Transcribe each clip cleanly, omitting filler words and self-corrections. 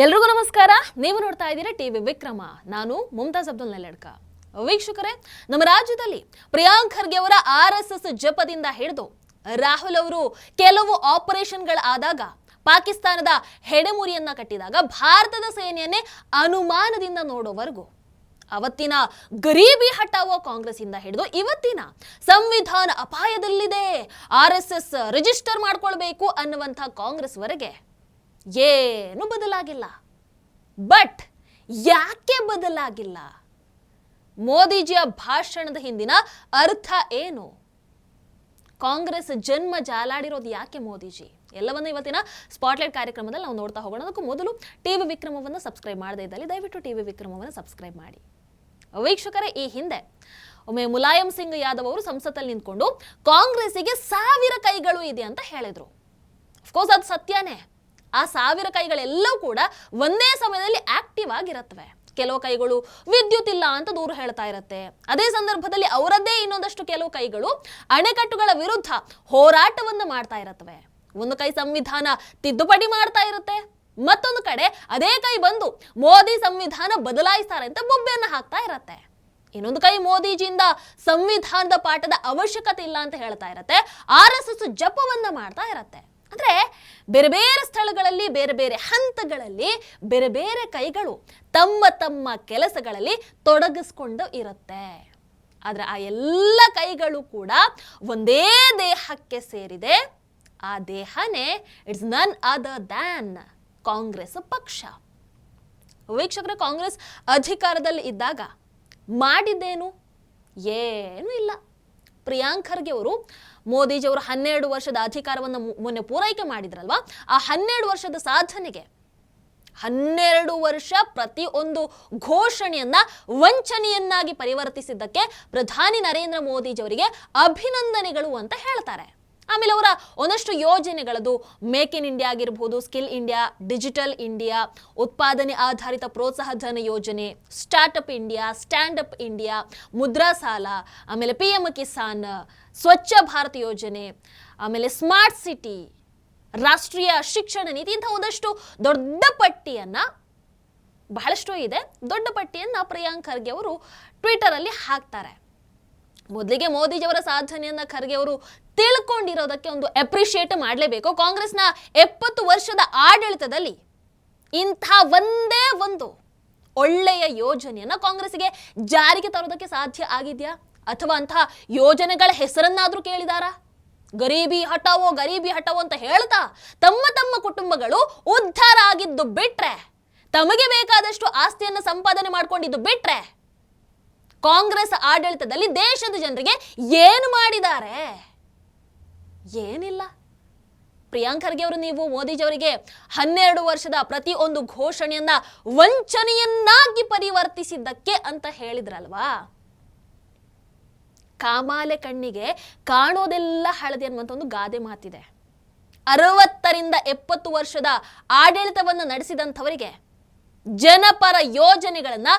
ಎಲ್ರಿಗೂ ನಮಸ್ಕಾರ. ನೀವು ನೋಡ್ತಾ ಇದ್ದೀರಾ ಟಿವಿ ವಿಕ್ರಮ. ನಾನು ಮುಮ್ತಾಜ್ ಅಬ್ದುಲ್ ನೆಲ್ಲಡ್ಕ. ವೀಕ್ಷಕರೇ, ನಮ್ಮ ರಾಜ್ಯದಲ್ಲಿ ಪ್ರಿಯಾಂಕ್ ಖರ್ಗೆ ಅವರ RSS ಜಪದಿಂದ ಹಿಡಿದು ರಾಹುಲ್ ಅವರು ಕೆಲವು ಆಪರೇಷನ್ಗಳಾದಾಗ ಪಾಕಿಸ್ತಾನದ ಹೆಡೆಮುರಿಯನ್ನ ಕಟ್ಟಿದಾಗ ಭಾರತದ ಸೇನೆಯನ್ನೇ ಅನುಮಾನದಿಂದ ನೋಡೋವರೆಗೂ ಅವತ್ತಿನ ಗರೀಬಿ ಹಟಾವೋ ಕಾಂಗ್ರೆಸ್ ಇಂದ ಹಿಡಿದು ಇವತ್ತಿನ ಸಂವಿಧಾನ ಅಪಾಯದಲ್ಲಿದೆ, RSS ರಿಜಿಸ್ಟರ್ ಮಾಡ್ಕೊಳ್ಬೇಕು ಅನ್ನುವಂಥ ಕಾಂಗ್ರೆಸ್ ವರೆಗೆ ಏನು ಬದಲಾಗಿಲ್ಲ. ಬಟ್ ಯಾಕೆ ಬದಲಾಗಿಲ್ಲ? ಮೋದಿಜಿಯ ಭಾಷಣದ ಹಿಂದಿನ ಅರ್ಥ ಏನು? ಕಾಂಗ್ರೆಸ್ ಜನ್ಮ ಜಾಲಾಡಿರೋದು ಯಾಕೆ ಮೋದಿಜಿ? ಎಲ್ಲವನ್ನ ಇವತ್ತಿನ ಸ್ಪಾಟ್ಲೈಟ್ ಕಾರ್ಯಕ್ರಮದಲ್ಲಿ ನಾವು ನೋಡ್ತಾ ಹೋಗೋಣ. ಅದಕ್ಕೂ ಮೊದಲು ಟಿವಿ ವಿಕ್ರಮವನ್ನು ಸಬ್ಸ್ಕ್ರೈಬ್ ಮಾಡದೇ ಇದ್ದಲ್ಲಿ ದಯವಿಟ್ಟು ಟಿವಿ ವಿಕ್ರಮವನ್ನು ಸಬ್ಸ್ಕ್ರೈಬ್ ಮಾಡಿ. ವೀಕ್ಷಕರೇ, ಈ ಹಿಂದೆ ಒಮ್ಮೆ ಮುಲಾಯಂ ಸಿಂಗ್ ಯಾದವ್ ಅವರು ಸಂಸತ್ತಲ್ಲಿ ನಿಂತ್ಕೊಂಡು ಕಾಂಗ್ರೆಸ್ಸಿಗೆ 1000 ಕೈಗಳು ಇದೆ ಅಂತ ಹೇಳಿದ್ರು. ಅಫ್ಕೋರ್ಸ್ ಅದು ಸತ್ಯನೇ. ಆ 1000 ಕೈಗಳೆಲ್ಲವೂ ಕೂಡ ಒಂದೇ ಸಮಯದಲ್ಲಿ ಆಕ್ಟಿವ್ ಆಗಿರತ್ವೆ. ಕೆಲವು ಕೈಗಳು ವಿದ್ಯುತ್ ಇಲ್ಲ ಅಂತ ದೂರು ಹೇಳ್ತಾ ಇರತ್ತೆ. ಅದೇ ಸಂದರ್ಭದಲ್ಲಿ ಅವರದ್ದೇ ಇನ್ನೊಂದಷ್ಟು ಕೆಲವು ಕೈಗಳು ಅಣೆಕಟ್ಟುಗಳ ವಿರುದ್ಧ ಹೋರಾಟವನ್ನು ಮಾಡ್ತಾ ಇರತ್ವೆ. ಒಂದು ಕೈ ಸಂವಿಧಾನ ತಿದ್ದುಪಡಿ ಮಾಡ್ತಾ ಇರುತ್ತೆ, ಮತ್ತೊಂದು ಕಡೆ ಅದೇ ಕೈ ಬಂದು ಮೋದಿ ಸಂವಿಧಾನ ಬದಲಾಯಿಸ್ತಾರೆ ಅಂತ ಬೊಬ್ಬೆಯನ್ನು ಹಾಕ್ತಾ ಇರತ್ತೆ. ಇನ್ನೊಂದು ಕೈ ಮೋದಿಜಿಯಿಂದ ಸಂವಿಧಾನದ ಪಾಠದ ಅವಶ್ಯಕತೆ ಇಲ್ಲ ಅಂತ ಹೇಳ್ತಾ ಇರತ್ತೆ. RSS ಜಪವನ್ನ ಮಾಡ್ತಾ ಇರತ್ತೆ. ಅಂದ್ರೆ ಬೇರೆ ಬೇರೆ ಸ್ಥಳಗಳಲ್ಲಿ, ಬೇರೆ ಬೇರೆ ಹಂತಗಳಲ್ಲಿ ಬೇರೆ ಬೇರೆ ಕೈಗಳು ತಮ್ಮ ತಮ್ಮ ಕೆಲಸಗಳಲ್ಲಿ ತೊಡಗಿಸ್ಕೊಂಡು ಇರುತ್ತೆ. ಆದ್ರೆ ಆ ಎಲ್ಲ ಕೈಗಳು ಕೂಡ ಒಂದೇ ದೇಹಕ್ಕೆ ಸೇರಿದೆ. ಆ ದೇಹನೇ it's none other than Congress ಪಕ್ಷ. ವೀಕ್ಷಕರ, ಕಾಂಗ್ರೆಸ್ ಅಧಿಕಾರದಲ್ಲಿ ಇದ್ದಾಗ ಮಾಡಿದ್ದೇನು? ಏನೂ ಇಲ್ಲ. ಪ್ರಿಯಾಂಕ್ ಖರ್ಗೆ ಅವರು ಮೋದಿಜಿ ಅವರು 12 ವರ್ಷದ ಅಧಿಕಾರವನ್ನು ಮೊನ್ನೆ ಪೂರೈಕೆ ಮಾಡಿದ್ರಲ್ವಾ, ಆ 12 ವರ್ಷದ ಸಾಧನೆಗೆ 12 ವರ್ಷ ಪ್ರತಿಯೊಂದು ಘೋಷಣೆಯನ್ನ ವಂಚನೆಯನ್ನಾಗಿ ಪರಿವರ್ತಿಸಿದ್ದಕ್ಕೆ ಪ್ರಧಾನಿ ನರೇಂದ್ರ ಮೋದಿಜಿ ಅವರಿಗೆ ಅಭಿನಂದನೆಗಳು ಅಂತ ಹೇಳ್ತಾರೆ. ಆಮೇಲೆ ಅವರ ಒಂದಷ್ಟು ಯೋಜನೆಗಳದು ಮೇಕ್ ಇನ್ ಇಂಡಿಯಾ ಆಗಿರಬಹುದು, ಸ್ಕಿಲ್ ಇಂಡಿಯಾ, ಡಿಜಿಟಲ್ ಇಂಡಿಯಾ, ಉತ್ಪಾದನೆ ಆಧಾರಿತ ಪ್ರೋತ್ಸಾಹ ಧನ ಯೋಜನೆ, startup India, stand up India, Mudra ಸಾಲ, ಆಮೇಲೆ PM ಕಿಸಾನ್, ಸ್ವಚ್ಛ ಭಾರತ್ ಯೋಜನೆ, ಆಮೇಲೆ ಸ್ಮಾರ್ಟ್ ಸಿಟಿ, ರಾಷ್ಟ್ರೀಯ ಶಿಕ್ಷಣ ನೀತಿ, ಇಂಥ ಒಂದಷ್ಟು ದೊಡ್ಡ ಪಟ್ಟಿಯನ್ನ, ಬಹಳಷ್ಟು ಇದೆ, ದೊಡ್ಡ ಪಟ್ಟಿಯನ್ನ ಪ್ರಿಯಾಂಕ್ ಖರ್ಗೆ ಅವರು ಟ್ವಿಟರ್ ಅಲ್ಲಿ ಹಾಕ್ತಾರೆ. ಮೊದಲಿಗೆ ಮೋದಿಜಿ ಅವರ ಸಾಧನೆಯನ್ನ ಖರ್ಗೆ ಅವರು ತಿಳ್ಕೊಂಡಿರೋದಕ್ಕೆ ಒಂದು ಅಪ್ರಿಶಿಯೇಟ್ ಮಾಡಲೇಬೇಕು. ಕಾಂಗ್ರೆಸ್ನ 70 ವರ್ಷದ ಆಡಳಿತದಲ್ಲಿ ಇಂಥ ಒಂದೇ ಒಂದು ಒಳ್ಳೆಯ ಯೋಜನೆಯನ್ನ ಕಾಂಗ್ರೆಸ್ಗೆ ಜಾರಿಗೆ ತರೋದಕ್ಕೆ ಸಾಧ್ಯ ಆಗಿದೆಯಾ? ಅಥವಾ ಅಂಥ ಯೋಜನೆಗಳ ಹೆಸರನ್ನಾದ್ರೂ ಕೇಳಿದಾರಾ? ಗರೀಬಿ ಹಟಾವೋ ಅಂತ ಹೇಳ್ತಾ ತಮ್ಮ ತಮ್ಮ ಕುಟುಂಬಗಳು ಉದ್ಧಾರ ಆಗಿದ್ದು ಬಿಟ್ರೆ, ತಮಗೆ ಬೇಕಾದಷ್ಟು ಆಸ್ತಿಯನ್ನು ಸಂಪಾದನೆ ಮಾಡ್ಕೊಂಡಿದ್ದು ಬಿಟ್ರೆ, ಕಾಂಗ್ರೆಸ್ ಆಡಳಿತದಲ್ಲಿ ದೇಶದ ಜನರಿಗೆ ಏನು ಮಾಡಿದ್ದಾರೆ? ಏನಿಲ್ಲ. ಪ್ರಿಯಾಂಕ್ ಖರ್ಗೆ ಅವರು, ನೀವು ಮೋದಿಜಿ ಅವರಿಗೆ 12 ವರ್ಷದ ಪ್ರತಿಯೊಂದು ಘೋಷಣೆಯನ್ನ ವಂಚನೆಯನ್ನಾಗಿ ಪರಿವರ್ತಿಸಿದ್ದಕ್ಕೆ ಅಂತ ಹೇಳಿದ್ರಲ್ವಾ, ಕಾಮಾಲೆ ಕಣ್ಣಿಗೆ ಕಾಣೋದೆಲ್ಲ ಹಳದಿ ಅನ್ನುವಂಥ ಒಂದು ಗಾದೆ ಮಾತಿದೆ. 60 ರಿಂದ 70 ವರ್ಷದ ಆಡಳಿತವನ್ನು ನಡೆಸಿದಂಥವರಿಗೆ ಜನಪರ ಯೋಜನೆಗಳನ್ನ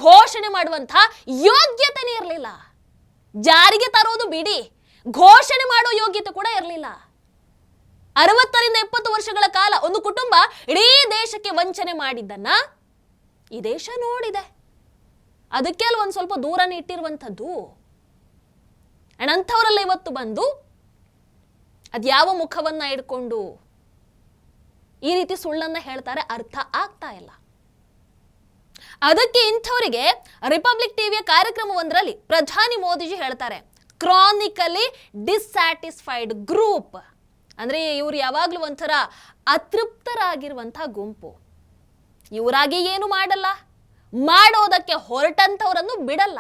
ಘೋಷಣೆ ಮಾಡುವಂತಹ ಯೋಗ್ಯತೆನೇ ಇರಲಿಲ್ಲ. ಜಾರಿಗೆ ತರೋದು ಬಿಡಿ, ಘೋಷಣೆ ಮಾಡೋ ಯೋಗ್ಯತೆ ಕೂಡ ಇರಲಿಲ್ಲ. 60 ರಿಂದ 70 ವರ್ಷಗಳ ಕಾಲ ಒಂದು ಕುಟುಂಬ ಇಡೀ ದೇಶಕ್ಕೆ ವಂಚನೆ ಮಾಡಿದ್ದನ್ನ ಈ ದೇಶ ನೋಡಿದೆ. ಅದಕ್ಕೆ ಒಂದ್ ಸ್ವಲ್ಪ ದೂರನೇ ಇಟ್ಟಿರುವಂಥದ್ದು. ಅಂಥವರೆಲ್ಲ ಇವತ್ತು ಬಂದು ಅದ್ಯಾವ ಮುಖವನ್ನ ಇಡ್ಕೊಂಡು ಈ ರೀತಿ ಸುಳ್ಳನ್ನ ಹೇಳ್ತಾರೆ, ಅರ್ಥ ಆಗ್ತಾ ಇಲ್ಲ. ಅದಕ್ಕೆ ಇಂಥವರಿಗೆ ರಿಪಬ್ಲಿಕ್ ಟಿವಿಯ ಕಾರ್ಯಕ್ರಮವೊಂದರಲ್ಲಿ ಪ್ರಧಾನಿ ಮೋದಿಜಿ ಹೇಳ್ತಾರೆ, ಕ್ರಾನಿಕಲಿ ಡಿಸ್ಸ್ಯಾಟಿಸ್ಫೈಡ್ ಗ್ರೂಪ್. ಅಂದ್ರೆ ಇವರು ಯಾವಾಗ್ಲೂ ಒಂಥರ ಅತೃಪ್ತರಾಗಿರುವಂತಹ ಗುಂಪು. ಇವರಾಗಿ ಏನು ಮಾಡಲ್ಲ, ಮಾಡೋದಕ್ಕೆ ಹೊರಟಂಥವರನ್ನು ಬಿಡಲ್ಲ.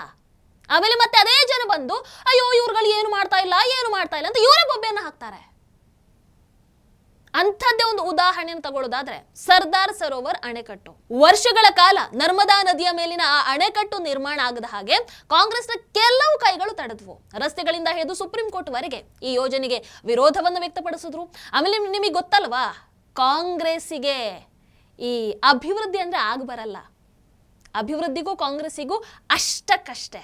ಆಮೇಲೆ ಮತ್ತೆ ಅದೇ ಜನ ಬಂದು ಅಯ್ಯೋ ಇವ್ರುಗಳು ಏನು ಮಾಡ್ತಾ ಇಲ್ಲ ಅಂತ ಇವರೇ ಬೊಬ್ಬೆಯನ್ನು ಹಾಕ್ತಾರೆ. ಅಂಥದ್ದೇ ಒಂದು ಉದಾಹರಣೆಯನ್ನು ತಗೊಳ್ಳೋದಾದ್ರೆ ಸರ್ದಾರ್ ಸರೋವರ್ ಅಣೆಕಟ್ಟು. ವರ್ಷಗಳ ಕಾಲ ನರ್ಮದಾ ನದಿಯ ಮೇಲಿನ ಆ ಅಣೆಕಟ್ಟು ನಿರ್ಮಾಣ ಆಗದ ಹಾಗೆ ಕಾಂಗ್ರೆಸ್ನ ಕೆಲವು ಕೈಗಳು ತಡೆದ್ವು. ರಸ್ತೆಗಳಿಂದ ಹಿಡಿದು ಸುಪ್ರೀಂ ಕೋರ್ಟ್ ವರೆಗೆ ಈ ಯೋಜನೆಗೆ ವಿರೋಧವನ್ನು ವ್ಯಕ್ತಪಡಿಸಿದ್ರು. ಆಮೇಲೆ ನಿಮಗೆ ಗೊತ್ತಲ್ವಾ, ಕಾಂಗ್ರೆಸ್ಸಿಗೆ ಈ ಅಭಿವೃದ್ಧಿ ಅಂದ್ರೆ ಆಗ ಬರಲ್ಲ. ಅಭಿವೃದ್ಧಿಗೂ ಕಾಂಗ್ರೆಸ್ಸಿಗೂ ಅಷ್ಟಕ್ಕಷ್ಟೇ.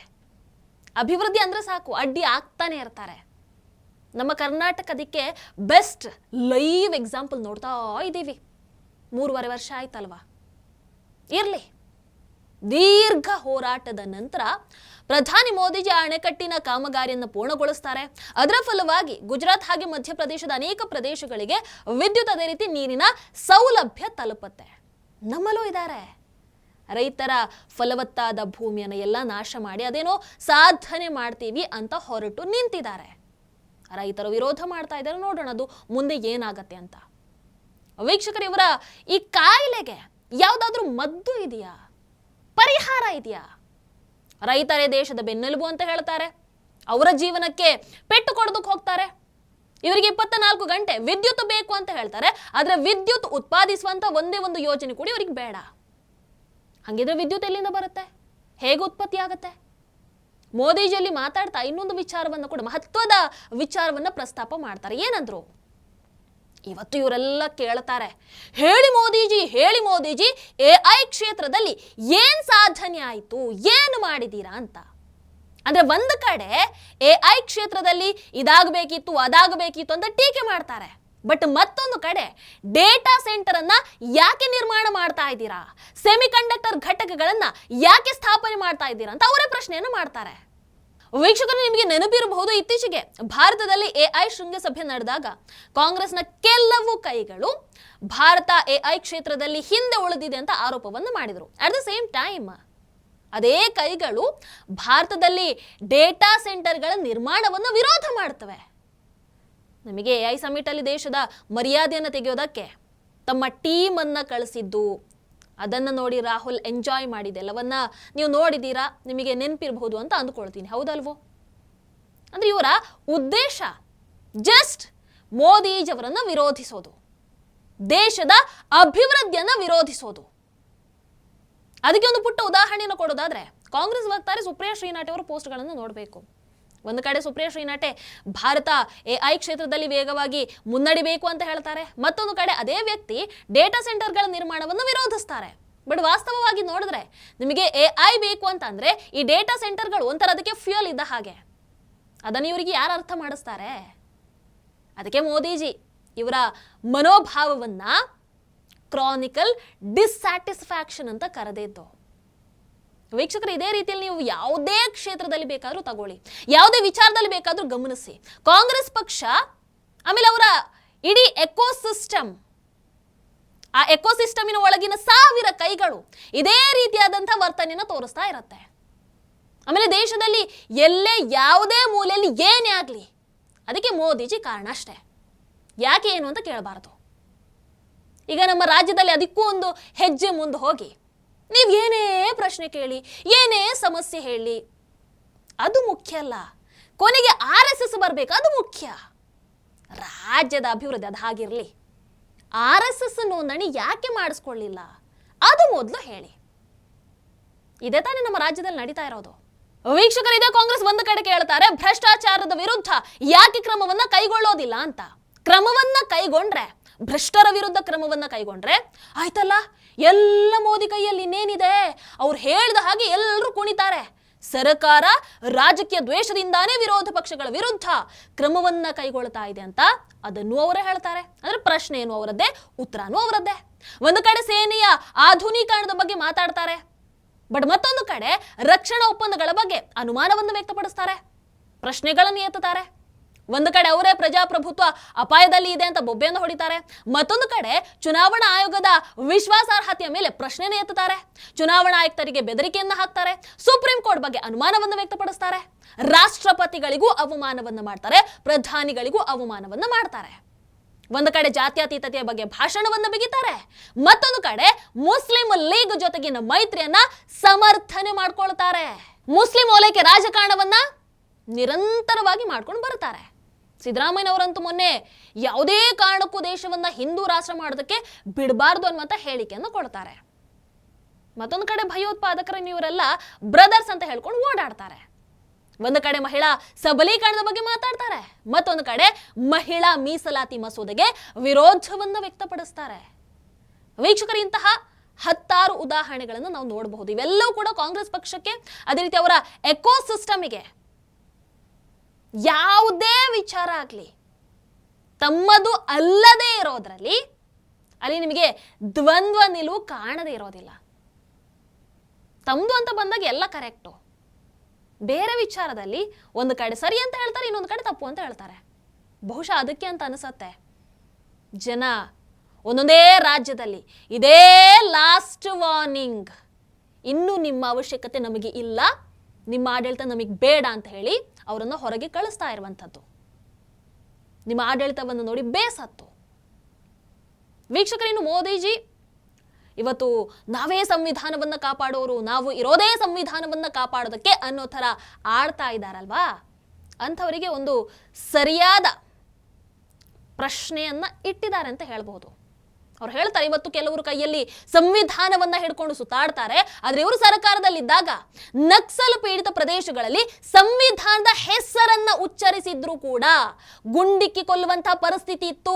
ಅಭಿವೃದ್ಧಿ ಅಂದ್ರೆ ಸಾಕು, ಅಡ್ಡಿ ಆಗ್ತಾನೆ ಇರ್ತಾರೆ. ನಮ್ಮ ಕರ್ನಾಟಕ ಅದಕ್ಕೆ ಬೆಸ್ಟ್ ಲೈವ್ ಎಕ್ಸಾಂಪಲ್ ನೋಡ್ತಾ ಇದ್ದೀವಿ. 3.5 ವರ್ಷ ಆಯ್ತಲ್ವಾ, ಇರ್ಲಿ. ದೀರ್ಘ ಹೋರಾಟದ ನಂತರ ಪ್ರಧಾನಿ ಮೋದಿಜಿ ಆ ಅಣೆಕಟ್ಟಿನ ಕಾಮಗಾರಿಯನ್ನು ಪೂರ್ಣಗೊಳಿಸ್ತಾರೆ. ಅದರ ಫಲವಾಗಿ ಗುಜರಾತ್ ಹಾಗೆ ಮಧ್ಯಪ್ರದೇಶದ ಅನೇಕ ಪ್ರದೇಶಗಳಿಗೆ ವಿದ್ಯುತ್, ಅದೇ ರೀತಿ ನೀರಿನ ಸೌಲಭ್ಯ ತಲುಪುತ್ತೆ. ನಮ್ಮಲ್ಲೂ ಇದ್ದಾರೆ ರೈತರ ಫಲವತ್ತಾದ ಭೂಮಿಯನ್ನು ಎಲ್ಲ ನಾಶ ಮಾಡಿ ಅದೇನೋ ಸಾಧನೆ ಮಾಡ್ತೀವಿ ಅಂತ ಹೊರಟು ನಿಂತಿದ್ದಾರೆ. ರೈತರು ವಿರೋಧ ಮಾಡ್ತಾ ಇದ್ದಾರೆ. ನೋಡೋಣ ಅದು ಮುಂದೆ ಏನಾಗತ್ತೆ ಅಂತ. ವೀಕ್ಷಕರು, ಇವರ ಈ ಕಾಯಿಲೆಗೆ ಯಾವುದಾದ್ರೂ ಮದ್ದು ಇದೆಯಾ, ಪರಿಹಾರ ಇದೆಯಾ? ರೈತರೇ ದೇಶದ ಬೆನ್ನೆಲುಬು ಅಂತ ಹೇಳ್ತಾರೆ. ಅವರ ಜೀವನಕ್ಕೆ ಪೆಟ್ಟು ಕೊಡೋದಕ್ಕೆ ಹೋಗ್ತಾರೆ. ಇವರಿಗೆ 24 ಗಂಟೆ ವಿದ್ಯುತ್ ಬೇಕು ಅಂತ ಹೇಳ್ತಾರೆ. ಆದ್ರೆ ವಿದ್ಯುತ್ ಉತ್ಪಾದಿಸುವಂತ ಒಂದೇ ಒಂದು ಯೋಜನೆ ಕೂಡ ಇವರಿಗೆ ಬೇಡ. ಹಂಗಿದ್ರೆ ವಿದ್ಯುತ್ ಎಲ್ಲಿಂದ ಬರುತ್ತೆ, ಹೇಗೆ ಉತ್ಪತ್ತಿ ಆಗುತ್ತೆ? ಮೋದಿಜಿಯಲ್ಲಿ ಮಾತಾಡ್ತಾ ಇನ್ನೊಂದು ವಿಚಾರವನ್ನು ಕೂಡ, ಮಹತ್ವದ ವಿಚಾರವನ್ನ ಪ್ರಸ್ತಾಪ ಮಾಡ್ತಾರೆ. ಏನಂದ್ರು? ಇವತ್ತು ಇವರೆಲ್ಲ ಕೇಳ್ತಾರೆ, ಹೇಳಿ ಮೋದಿಜಿ AI ಕ್ಷೇತ್ರದಲ್ಲಿ ಏನ್ ಸಾಧನೆ ಆಯ್ತು, ಏನು ಮಾಡಿದೀರಾ ಅಂತ. ಅಂದ್ರೆ ಒಂದು ಕಡೆ AI ಕ್ಷೇತ್ರದಲ್ಲಿ ಇದಾಗಬೇಕಿತ್ತು, ಅದಾಗಬೇಕಿತ್ತು ಅಂತ ಟೀಕೆ ಮಾಡ್ತಾರೆ. ಬಟ್ ಮತ್ತೊಂದು ಕಡೆ ಡೇಟಾ ಸೆಂಟರ್ ಅನ್ನ ಯಾಕೆ ನಿರ್ಮಾಣ ಮಾಡ್ತಾ ಇದ್ದೀರಾ, ಸೆಮಿಕಂಡಕ್ಟರ್ ಘಟಕಗಳನ್ನ ಯಾಕೆ ಸ್ಥಾಪನೆ ಮಾಡ್ತಾ ಇದ್ದೀರಾ ಅಂತ ಅವರೇ ಪ್ರಶ್ನೆಯನ್ನು ಮಾಡ್ತಾರೆ. ವೀಕ್ಷಕರು, ನಿಮಗೆ ನೆನಪಿರಬಹುದು, ಇತ್ತೀಚೆಗೆ ಭಾರತದಲ್ಲಿ AI ಶೃಂಗಸಭೆ ನಡೆದಾಗ ಕಾಂಗ್ರೆಸ್ನ ಕೆಲವು ಕೈಗಳು ಭಾರತ AI ಕ್ಷೇತ್ರದಲ್ಲಿ ಹಿಂದೆ ಉಳಿದಿದೆ ಅಂತ ಆರೋಪವನ್ನು ಮಾಡಿದರು. ಅಟ್ ದ ಸೇಮ್ ಟೈಮ್ ಅದೇ ಕೈಗಳು ಭಾರತದಲ್ಲಿ ಡೇಟಾ ಸೆಂಟರ್ಗಳ ನಿರ್ಮಾಣವನ್ನು ವಿರೋಧ ಮಾಡ್ತವೆ. ನಮಗೆ AI ಸಮಿಟ್ ಅಲ್ಲಿ ದೇಶದ ಮರ್ಯಾದೆಯನ್ನು ತೆಗೆಯೋದಕ್ಕೆ ತಮ್ಮ ಟೀಮ್ ಅನ್ನ ಕಳಿಸಿದ್ದು, ಅದನ್ನ ನೋಡಿ ರಾಹುಲ್ ಎಂಜಾಯ್ ಮಾಡಿದೆಲ್ಲವನ್ನ ನೀವು ನೋಡಿದೀರಾ, ನಿಮಗೆ ನೆನಪಿರಬಹುದು ಅಂತ ಅಂದ್ಕೊಳ್ತೀನಿ. ಹೌದಲ್ವೋ? ಅಂದ್ರೆ ಇವರ ಉದ್ದೇಶ ಜಸ್ಟ್ ಮೋದಿಜಿಯವರನ್ನ ವಿರೋಧಿಸೋದು, ದೇಶದ ಅಭಿವೃದ್ಧಿಯನ್ನ ವಿರೋಧಿಸೋದು. ಅದಕ್ಕೆ ಒಂದು ಪುಟ್ಟ ಉದಾಹರಣೆಯನ್ನು ಕೊಡೋದಾದ್ರೆ, ಕಾಂಗ್ರೆಸ್ ವಕ್ತಾರೆ ಸುಪ್ರಿಯಾ ಶ್ರೀನಾಥ್ ಅವರ ಪೋಸ್ಟ್ಗಳನ್ನು ನೋಡಬೇಕು. ಒಂದು ಕಡೆ ಸುಪ್ರಿಯಾ ಶ್ರೀನಾಥೆ ಭಾರತ AI ಕ್ಷೇತ್ರದಲ್ಲಿ ವೇಗವಾಗಿ ಮುನ್ನಡಿಬೇಕು ಅಂತ ಹೇಳ್ತಾರೆ. ಮತ್ತೊಂದು ಕಡೆ ಅದೇ ವ್ಯಕ್ತಿ ಡೇಟಾ ಸೆಂಟರ್ಗಳ ನಿರ್ಮಾಣವನ್ನು ವಿರೋಧಿಸ್ತಾರೆ. ಬಟ್ ವಾಸ್ತವವಾಗಿ ನೋಡಿದ್ರೆ ನಿಮಗೆ AI ಬೇಕು ಅಂತ ಅಂದ್ರೆ ಈ ಡೇಟಾ ಸೆಂಟರ್ಗಳು ಒಂಥರ ಅದಕ್ಕೆ ಫ್ಯೂಯಲ್ ಇದ್ದ ಹಾಗೆ. ಅದನ್ನು ಇವರಿಗೆ ಯಾರು ಅರ್ಥ ಮಾಡಿಸ್ತಾರೆ? ಅದಕ್ಕೆ ಮೋದಿಜಿ ಇವರ ಮನೋಭಾವವನ್ನ ಕ್ರಾನಿಕಲ್ ಡಿಸ್ಸ್ಯಾಟಿಸ್ಫ್ಯಾಕ್ಷನ್ ಅಂತ ಕರೆದಿದ್ದು. ವೀಕ್ಷಕರು, ಇದೇ ರೀತಿಯಲ್ಲಿ ನೀವು ಯಾವುದೇ ಕ್ಷೇತ್ರದಲ್ಲಿ ಬೇಕಾದ್ರೂ ತಗೊಳ್ಳಿ, ಯಾವುದೇ ವಿಚಾರದಲ್ಲಿ ಬೇಕಾದ್ರೂ ಗಮನಿಸಿ, ಕಾಂಗ್ರೆಸ್ ಪಕ್ಷ ಆಮೇಲೆ ಅವರ ಇಡೀ ಎಕೋಸಿಸ್ಟಮ್, ಆ ಎಕೋಸಿಸ್ಟಮಿನ ಒಳಗಿನ 1000 ಕೈಗಳು ಇದೇ ರೀತಿಯಾದಂತಹ ವರ್ತನೆಯನ್ನು ತೋರಿಸ್ತಾ ಇರುತ್ತೆ. ಆಮೇಲೆ ದೇಶದಲ್ಲಿ ಎಲ್ಲೇ ಯಾವುದೇ ಮೂಲೆಯಲ್ಲಿ ಏನೇ ಆಗ್ಲಿ ಅದಕ್ಕೆ ಮೋದಿಜಿ ಕಾರಣ ಅಷ್ಟೇ. ಯಾಕೆ ಏನು ಅಂತ ಕೇಳಬಾರದು. ಈಗ ನಮ್ಮ ರಾಜ್ಯದಲ್ಲಿ ಅದಕ್ಕೂ ಒಂದು ಹೆಜ್ಜೆ ಮುಂದೆ ಹೋಗಿ ನೀವು ಏನೇ ಪ್ರಶ್ನೆ ಕೇಳಿ, ಏನೇ ಸಮಸ್ಯೆ ಹೇಳಿ, ಅದು ಮುಖ್ಯ ಅಲ್ಲ. ಕೊನೆಗೆ RSS ಬರಬೇಕು, ಅದು ಮುಖ್ಯ. ರಾಜ್ಯದ ಅಭಿವೃದ್ಧಿ ಅದು ಹಾಗಿರಲಿ. RSS ನೋಂದಣಿ ಯಾಕೆ ಮಾಡಿಸ್ಕೊಳ್ಳಿಲ್ಲ ಅದು ಮೊದಲು ಹೇಳಿ. ಇದೇ ತಾನೇ ನಮ್ಮ ರಾಜ್ಯದಲ್ಲಿ ನಡೀತಾ ಇರೋದು. ವೀಕ್ಷಕರು, ಇದೇ ಕಾಂಗ್ರೆಸ್ ಒಂದು ಕಡೆ ಕೇಳ್ತಾರೆ, ಭ್ರಷ್ಟಾಚಾರದ ವಿರುದ್ಧ ಯಾಕೆ ಕ್ರಮವನ್ನ ಕೈಗೊಳ್ಳೋದಿಲ್ಲ ಅಂತ. ಕ್ರಮವನ್ನ ಕೈಗೊಂಡ್ರೆ, ಭ್ರಷ್ಟರ ವಿರುದ್ಧ ಕ್ರಮವನ್ನ ಕೈಗೊಂಡ್ರೆ ಆಯ್ತಲ್ಲ, ಎಲ್ಲ ಮೋದಿ ಕೈಯಲ್ಲಿ ಇನ್ನೇನಿದೆ, ಅವ್ರು ಹೇಳಿದ ಹಾಗೆ ಎಲ್ಲರೂ ಕುಣಿತಾರೆ. ಸರ್ಕಾರ ರಾಜಕೀಯ ದ್ವೇಷದಿಂದಾನೇ ವಿರೋಧ ಪಕ್ಷಗಳ ವಿರುದ್ಧ ಕ್ರಮವನ್ನ ಕೈಗೊಳ್ತಾ ಇದೆ ಅಂತ ಅದನ್ನು ಅವರೇ ಹೇಳ್ತಾರೆ. ಅಂದ್ರೆ ಪ್ರಶ್ನೆ ಏನು ಅವರದ್ದೇ, ಉತ್ತರನೂ ಅವರದ್ದೇ. ಒಂದು ಕಡೆ ಸೇನೆಯ ಆಧುನೀಕರಣದ ಬಗ್ಗೆ ಮಾತಾಡ್ತಾರೆ, ಬಟ್ ಮತ್ತೊಂದು ಕಡೆ ರಕ್ಷಣಾ ಒಪ್ಪಂದಗಳ ಬಗ್ಗೆ ಅನುಮಾನವನ್ನು ವ್ಯಕ್ತಪಡಿಸ್ತಾರೆ, ಪ್ರಶ್ನೆಗಳನ್ನು ಎತ್ತುತ್ತಾರೆ. ಒಂದು ಕಡೆ ಅವರೇ ಪ್ರಜಾಪ್ರಭುತ್ವ ಅಪಾಯದಲ್ಲಿ ಇದೆ ಅಂತ ಬೊಬ್ಬೆಯನ್ನು ಹೊಡಿತಾರೆ, ಮತ್ತೊಂದು ಕಡೆ ಚುನಾವಣಾ ಆಯೋಗದ ವಿಶ್ವಾಸಾರ್ಹತೆಯ ಮೇಲೆ ಪ್ರಶ್ನೆಯನ್ನು ಎತ್ತುತ್ತಾರೆ, ಚುನಾವಣಾ ಆಯುಕ್ತರಿಗೆ ಬೆದರಿಕೆಯನ್ನು ಹಾಕ್ತಾರೆ, ಸುಪ್ರೀಂ ಕೋರ್ಟ್ ಬಗ್ಗೆ ಅನುಮಾನವನ್ನು ವ್ಯಕ್ತಪಡಿಸ್ತಾರೆ, ರಾಷ್ಟ್ರಪತಿಗಳಿಗೂ ಅವಮಾನವನ್ನು ಮಾಡ್ತಾರೆ, ಪ್ರಧಾನಿಗಳಿಗೂ ಅವಮಾನವನ್ನು ಮಾಡ್ತಾರೆ. ಒಂದು ಕಡೆ ಜಾತ್ಯತೀತತೆಯ ಬಗ್ಗೆ ಭಾಷಣವನ್ನು ಬಿಗಿತಾರೆ, ಮತ್ತೊಂದು ಕಡೆ ಮುಸ್ಲಿಂ ಲೀಗ್ ಜೊತೆಗಿನ ಮೈತ್ರಿಯನ್ನ ಸಮರ್ಥನೆ ಮಾಡ್ಕೊಳ್ತಾರೆ. ಮುಸ್ಲಿಂ ಓಲೈಕೆ ರಾಜಕಾರಣವನ್ನ ನಿರಂತರವಾಗಿ ಮಾಡ್ಕೊಂಡು ಬರ್ತಾರೆ. ಸಿದ್ದರಾಮಯ್ಯನವರಂತೂ ಮೊನ್ನೆ ಯಾವುದೇ ಕಾರಣಕ್ಕೂ ದೇಶವನ್ನ ಹಿಂದೂ ರಾಷ್ಟ್ರ ಮಾಡೋದಕ್ಕೆ ಬಿಡಬಾರ್ದು ಅನ್ನುವಂತ ಹೇಳಿಕೆಯನ್ನು ಕೊಡ್ತಾರೆ. ಮತ್ತೊಂದು ಕಡೆ ಭಯೋತ್ಪಾದಕರನ್ನು ಇವರೆಲ್ಲ ಬ್ರದರ್ಸ್ ಅಂತ ಹೇಳ್ಕೊಂಡು ಓಡಾಡ್ತಾರೆ. ಒಂದು ಕಡೆ ಮಹಿಳಾ ಸಬಲೀಕರಣದ ಬಗ್ಗೆ ಮಾತಾಡ್ತಾರೆ, ಮತ್ತೊಂದು ಕಡೆ ಮಹಿಳಾ ಮೀಸಲಾತಿ ಮಸೂದೆಗೆ ವಿರೋಧವನ್ನು ವ್ಯಕ್ತಪಡಿಸ್ತಾರೆ. ವೀಕ್ಷಕರು, ಇಂತಹ 10 ಉದಾಹರಣೆಗಳನ್ನು ನಾವು ನೋಡಬಹುದು. ಇವೆಲ್ಲವೂ ಕೂಡ ಕಾಂಗ್ರೆಸ್ ಪಕ್ಷಕ್ಕೆ, ಅದೇ ರೀತಿ ಅವರ ಎಕೋಸಿಸ್ಟಮಿಗೆ ಯಾವುದೇ ವಿಚಾರ ಆಗಲಿ ತಮ್ಮದು ಅಲ್ಲದೆ ಇರೋದ್ರಲ್ಲಿ ಅಲ್ಲಿ ನಿಮಗೆ ದ್ವಂದ್ವ ನಿಲುವು ಕಾಣದೇ ಇರೋದಿಲ್ಲ. ತಮ್ಮದು ಅಂತ ಬಂದಾಗ ಎಲ್ಲ ಕರೆಕ್ಟು. ಬೇರೆ ವಿಚಾರದಲ್ಲಿ ಒಂದು ಕಡೆ ಸರಿ ಅಂತ ಹೇಳ್ತಾರೆ, ಇನ್ನೊಂದು ಕಡೆ ತಪ್ಪು ಅಂತ ಹೇಳ್ತಾರೆ. ಬಹುಶಃ ಅದಕ್ಕೆ ಅಂತ ಅನಿಸತ್ತೆ ಜನ ಒಂದೊಂದೇ ರಾಜ್ಯದಲ್ಲಿ ಇದೇ ಲಾಸ್ಟ್ ವಾರ್ನಿಂಗ್, ಇನ್ನೂ ನಿಮ್ಮ ಅವಶ್ಯಕತೆ ನಮಗೆ ಇಲ್ಲ, ನಿಮ್ಮ ಆಡಳಿತ ನಮಗೆ ಬೇಡ ಅಂತ ಹೇಳಿ ಅವರನ್ನು ಹೊರಗೆ ಕಳಿಸ್ತಾ ಇರುವಂಥದ್ದು. ನಿಮ್ಮ ಆಡಳಿತವನ್ನು ನೋಡಿ ಬೇಸತ್ತು. ವೀಕ್ಷಕರೇನು ಮೋದಿಜಿ ಇವತ್ತು ನಾವೇ ಸಂವಿಧಾನವನ್ನು ಕಾಪಾಡೋರು, ನಾವು ಇರೋದೇ ಸಂವಿಧಾನವನ್ನು ಕಾಪಾಡೋದಕ್ಕೆ ಅನ್ನೋ ಥರ ಆಡ್ತಾ ಇದ್ದಾರಲ್ವಾ, ಅಂಥವರಿಗೆ ಒಂದು ಸರಿಯಾದ ಪ್ರಶ್ನೆಯನ್ನ ಇಟ್ಟಿದ್ದಾರೆ ಅಂತ ಹೇಳ್ಬೋದು. ಅವ್ರು ಹೇಳ್ತಾರೆ, ಇವತ್ತು ಕೆಲವರು ಕೈಯಲ್ಲಿ ಸಂವಿಧಾನವನ್ನ ಹಿಡ್ಕೊಂಡು ಸುತ್ತಾಡ್ತಾರೆ, ಆದ್ರೆ ಇವರು ಸರ್ಕಾರದಲ್ಲಿದ್ದಾಗ ನಕ್ಸಲ್ ಪೀಡಿತ ಪ್ರದೇಶಗಳಲ್ಲಿ ಸಂವಿಧಾನದ ಹೆಸರನ್ನ ಉಚ್ಚರಿಸಿದ್ರು ಕೂಡ ಗುಂಡಿಕ್ಕಿ ಕೊಲ್ಲುವಂತಹ ಪರಿಸ್ಥಿತಿ ಇತ್ತು.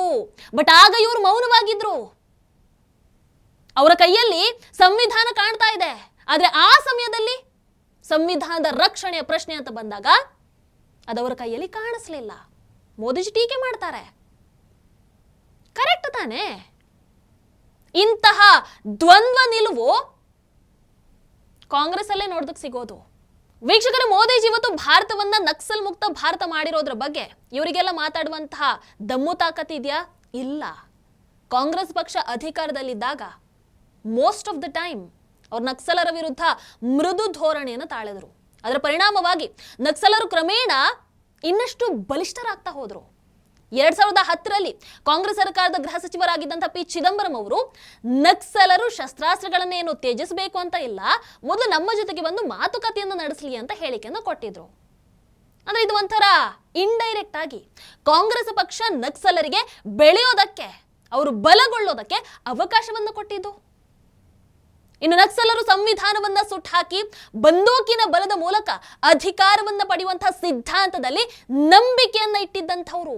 ಬಟ್ ಆಗ ಇವರು ಮೌನವಾಗಿದ್ರು. ಅವರ ಕೈಯಲ್ಲಿ ಸಂವಿಧಾನ ಕಾಣ್ತಾ ಇದೆ, ಆದ್ರೆ ಆ ಸಮಯದಲ್ಲಿ ಸಂವಿಧಾನದ ರಕ್ಷಣೆಯ ಪ್ರಶ್ನೆ ಅಂತ ಬಂದಾಗ ಅದವರ ಕೈಯಲ್ಲಿ ಕಾಣಿಸ್ಲಿಲ್ಲ. ಮೋದಿಜಿ ಟೀಕೆ ಮಾಡ್ತಾರೆ, ಕರೆಕ್ಟ್ ತಾನೆ? ಇಂತಹ ದ್ವಂದ್ವ ನಿಲುವು ಕಾಂಗ್ರೆಸ್ ಅಲ್ಲೇ ನೋಡೋದಕ್ಕೆ ಸಿಗೋದು. ವೀಕ್ಷಕರ, ಮೋದಿಜಿ ಇವತ್ತು ಭಾರತವನ್ನ ನಕ್ಸಲ್ ಮುಕ್ತ ಭಾರತ ಮಾಡಿರೋದ್ರ ಬಗ್ಗೆ ಇವರಿಗೆಲ್ಲ ಮಾತಾಡುವಂತಹ ದಮ್ಮು ತಾಕತ್ ಇದೆಯಾ? ಇಲ್ಲ. ಕಾಂಗ್ರೆಸ್ ಪಕ್ಷ ಅಧಿಕಾರದಲ್ಲಿದ್ದಾಗ ಮೋಸ್ಟ್ ಆಫ್ ದ ಟೈಮ್ ಅವ್ರು ನಕ್ಸಲರ ವಿರುದ್ಧ ಮೃದು ಧೋರಣೆಯನ್ನು ತಾಳಿದ್ರು. ಅದರ ಪರಿಣಾಮವಾಗಿ ನಕ್ಸಲರು ಕ್ರಮೇಣ ಇನ್ನಷ್ಟು ಬಲಿಷ್ಠರಾಗ್ತಾ ಹೋದ್ರು. 2010ರಲ್ಲಿ ಕಾಂಗ್ರೆಸ್ ಸರ್ಕಾರದ ಗೃಹ ಸಚಿವರಾಗಿದ್ದಂಥ ಪಿ ಚಿದಂಬರಂ ಅವರು ನಕ್ಸಲರು ಶಸ್ತ್ರಾಸ್ತ್ರಗಳನ್ನೇನು ತ್ಯಜಿಸಬೇಕು ಅಂತ ಇಲ್ಲ, ಮೊದಲು ನಮ್ಮ ಜೊತೆಗೆ ಬಂದು ಮಾತುಕತೆಯನ್ನು ನಡೆಸಲಿ ಅಂತ ಹೇಳಿಕೆಯನ್ನು ಕೊಟ್ಟಿದ್ರು. ಅಂದ್ರೆ ಇದು ಒಂಥರ ಇಂಡೈರೆಕ್ಟ್ ಆಗಿ ಕಾಂಗ್ರೆಸ್ ಪಕ್ಷ ನಕ್ಸಲರಿಗೆ ಬೆಳೆಯೋದಕ್ಕೆ, ಅವರು ಬಲಗೊಳ್ಳೋದಕ್ಕೆ ಅವಕಾಶವನ್ನು ಕೊಟ್ಟಿದ್ದು. ಇನ್ನು ನಕ್ಸಲರು ಸಂವಿಧಾನವನ್ನ ಸುಟ್ಟು ಹಾಕಿ ಬಂದೂಕಿನ ಬಲದ ಮೂಲಕ ಅಧಿಕಾರವನ್ನ ಪಡೆಯುವಂತಹ ಸಿದ್ಧಾಂತದಲ್ಲಿ ನಂಬಿಕೆಯನ್ನ ಇಟ್ಟಿದ್ದಂಥವ್ರು.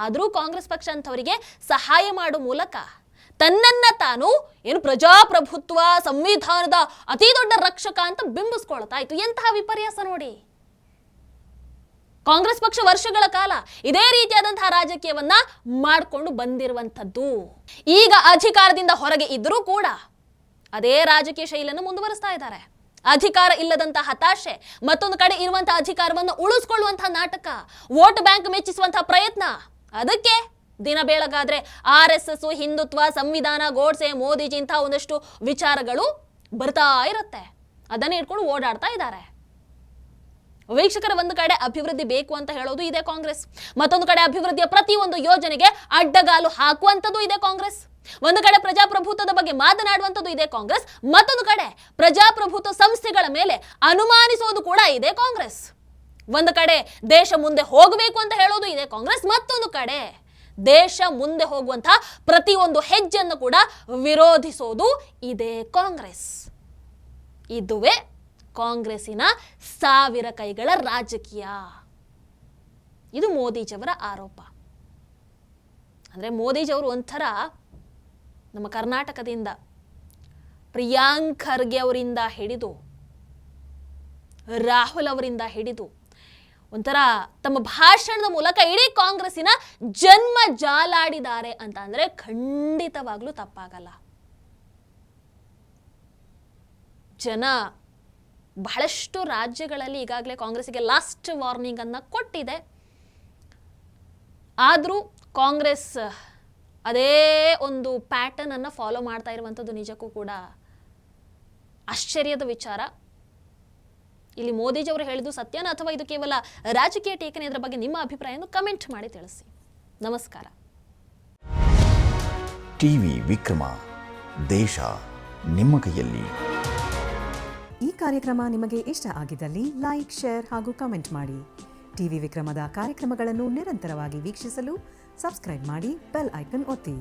ಆದರೂ ಕಾಂಗ್ರೆಸ್ ಪಕ್ಷ ಅಂತವರಿಗೆ ಸಹಾಯ ಮಾಡುವ ಮೂಲಕ ತನ್ನನ್ನ ತಾನು ಏನು ಪ್ರಜಾಪ್ರಭುತ್ವ, ಸಂವಿಧಾನದ ಅತಿ ದೊಡ್ಡ ರಕ್ಷಕ ಅಂತ ಬಿಂಬಿಸ್ಕೊಳ್ತಾ ಇತ್ತು. ಎಂತಹ ವಿಪರ್ಯಾಸ ನೋಡಿ. ಕಾಂಗ್ರೆಸ್ ಪಕ್ಷ ವರ್ಷಗಳ ಕಾಲ ಇದೇ ರೀತಿಯಾದಂತಹ ರಾಜಕೀಯವನ್ನ ಮಾಡಿಕೊಂಡು ಬಂದಿರುವಂಥದ್ದು. ಈಗ ಅಧಿಕಾರದಿಂದ ಹೊರಗೆ ಇದ್ರೂ ಕೂಡ ಅದೇ ರಾಜಕೀಯ ಶೈಲಿಯನ್ನು ಮುಂದುವರಿಸ್ತಾ ಇದ್ದಾರೆ. ಅಧಿಕಾರ ಇಲ್ಲದಂತಹ ಹತಾಶೆ, ಮತ್ತೊಂದು ಕಡೆ ಇರುವಂತಹ ಅಧಿಕಾರವನ್ನು ಉಳಿಸ್ಕೊಳ್ಳುವಂತಹ ನಾಟಕ, ವೋಟ್ ಬ್ಯಾಂಕ್ ಮೆಚ್ಚಿಸುವಂತಹ ಪ್ರಯತ್ನ. ಅದಕ್ಕೆ ದಿನ ಬೆಳಗಾದ್ರೆ RSS, ಹಿಂದುತ್ವ, ಸಂವಿಧಾನ, ಗೋಡ್ಸೆ, ಮೋದಿಜಿ ಇಂತಹ ಒಂದಷ್ಟು ವಿಚಾರಗಳು ಬರ್ತಾ ಇರುತ್ತೆ. ಅದನ್ನ ಇಟ್ಕೊಂಡು ಓಡಾಡ್ತಾ ಇದ್ದಾರೆ. ವೀಕ್ಷಕರ, ಒಂದು ಕಡೆ ಅಭಿವೃದ್ಧಿ ಬೇಕು ಅಂತ ಹೇಳೋದು ಇದೇ ಕಾಂಗ್ರೆಸ್, ಮತ್ತೊಂದು ಕಡೆ ಅಭಿವೃದ್ಧಿಯ ಪ್ರತಿಯೊಂದು ಯೋಜನೆಗೆ ಅಡ್ಡಗಾಲು ಹಾಕುವಂಥದ್ದು ಇದೇ ಕಾಂಗ್ರೆಸ್. ಒಂದು ಕಡೆ ಪ್ರಜಾಪ್ರಭುತ್ವದ ಬಗ್ಗೆ ಮಾತನಾಡುವಂಥದ್ದು ಇದೇ ಕಾಂಗ್ರೆಸ್, ಮತ್ತೊಂದು ಕಡೆ ಪ್ರಜಾಪ್ರಭುತ್ವ ಸಂಸ್ಥೆಗಳ ಮೇಲೆ ಅನುಮಾನಿಸೋದು ಕೂಡ ಇದೇ ಕಾಂಗ್ರೆಸ್. ಒಂದು ಕಡೆ ದೇಶ ಮುಂದೆ ಹೋಗಬೇಕು ಅಂತ ಹೇಳೋದು ಇದೇ ಕಾಂಗ್ರೆಸ್, ಮತ್ತೊಂದು ಕಡೆ ದೇಶ ಮುಂದೆ ಹೋಗುವಂತಹ ಪ್ರತಿಯೊಂದು ಹೆಜ್ಜೆಯನ್ನು ಕೂಡ ವಿರೋಧಿಸೋದು ಇದೇ ಕಾಂಗ್ರೆಸ್. ಇದುವೇ ಕಾಂಗ್ರೆಸ್ಸಿನ ಸಾವಿರ ಕೈಗಳ ರಾಜಕೀಯ. ಇದು ಮೋದಿಜಿಯವರ ಆರೋಪ. ಅಂದ್ರೆ ಮೋದಿಜಿಯವರು ಒಂಥರ ನಮ್ಮ ಕರ್ನಾಟಕದಿಂದ ಪ್ರಿಯಾಂಕ್ ಖರ್ಗೆ ಅವರಿಂದ ಹಿಡಿದು ರಾಹುಲ್ ಅವರಿಂದ ಹಿಡಿದು ಒಂಥರ ತಮ್ಮ ಭಾಷಣದ ಮೂಲಕ ಇಡೀ ಕಾಂಗ್ರೆಸ್ಸಿನ ಜನ್ಮ ಜಾಲಾಡಿದ್ದಾರೆ ಅಂತ ಅಂದ್ರೆ ಖಂಡಿತವಾಗ್ಲೂ ತಪ್ಪಾಗಲ್ಲ. ಜನ ಬಹಳಷ್ಟು ರಾಜ್ಯಗಳಲ್ಲಿ ಈಗಾಗಲೇ ಕಾಂಗ್ರೆಸ್ಗೆ ಲಾಸ್ಟ್ ವಾರ್ನಿಂಗ್ ಅನ್ನ ಕೊಟ್ಟಿದೆ. ಆದರೂ ಕಾಂಗ್ರೆಸ್ ಅದೇ ಒಂದು ಪ್ಯಾಟರ್ನ್ ಅನ್ನ ಫಾಲೋ ಮಾಡ್ತಾ ಇರುವಂಥದ್ದು ನಿಜಕ್ಕೂ ಕೂಡ ಆಶ್ಚರ್ಯದ ವಿಚಾರ. ಇಲ್ಲಿ ಮೋದಿಜಿ ಅವರು ಹೇಳಿದ್ದು ಸತ್ಯನ ಅಥವಾ ಇದು ಕೇವಲ ರಾಜಕೀಯ ಟೇಕನೆ? ಇದರ ಬಗ್ಗೆ ನಿಮ್ಮ ಅಭಿಪ್ರಾಯವನ್ನು ಕಮೆಂಟ್ ಮಾಡಿ ತಿಳಿಸಿ. ನಮಸ್ಕಾರ. ಟಿವಿ ವಿಕ್ರಮ, ದೇಶ ನಿಮ್ಮ ಕೈಯಲ್ಲಿ. ಈ ಕಾರ್ಯಕ್ರಮ ನಿಮಗೆ ಇಷ್ಟ ಆಗಿದ್ದಲ್ಲಿ ಲೈಕ್, ಶೇರ್ ಹಾಗೂ ಕಮೆಂಟ್ ಮಾಡಿ. ಟಿವಿ ವಿಕ್ರಮದ ಕಾರ್ಯಕ್ರಮಗಳನ್ನು ನಿರಂತರವಾಗಿ ವೀಕ್ಷಿಸಲು ಸಬ್ಸ್ಕ್ರೈಬ್ ಮಾಡಿ, ಬೆಲ್ ಐಕನ್ ಒತ್ತಿ.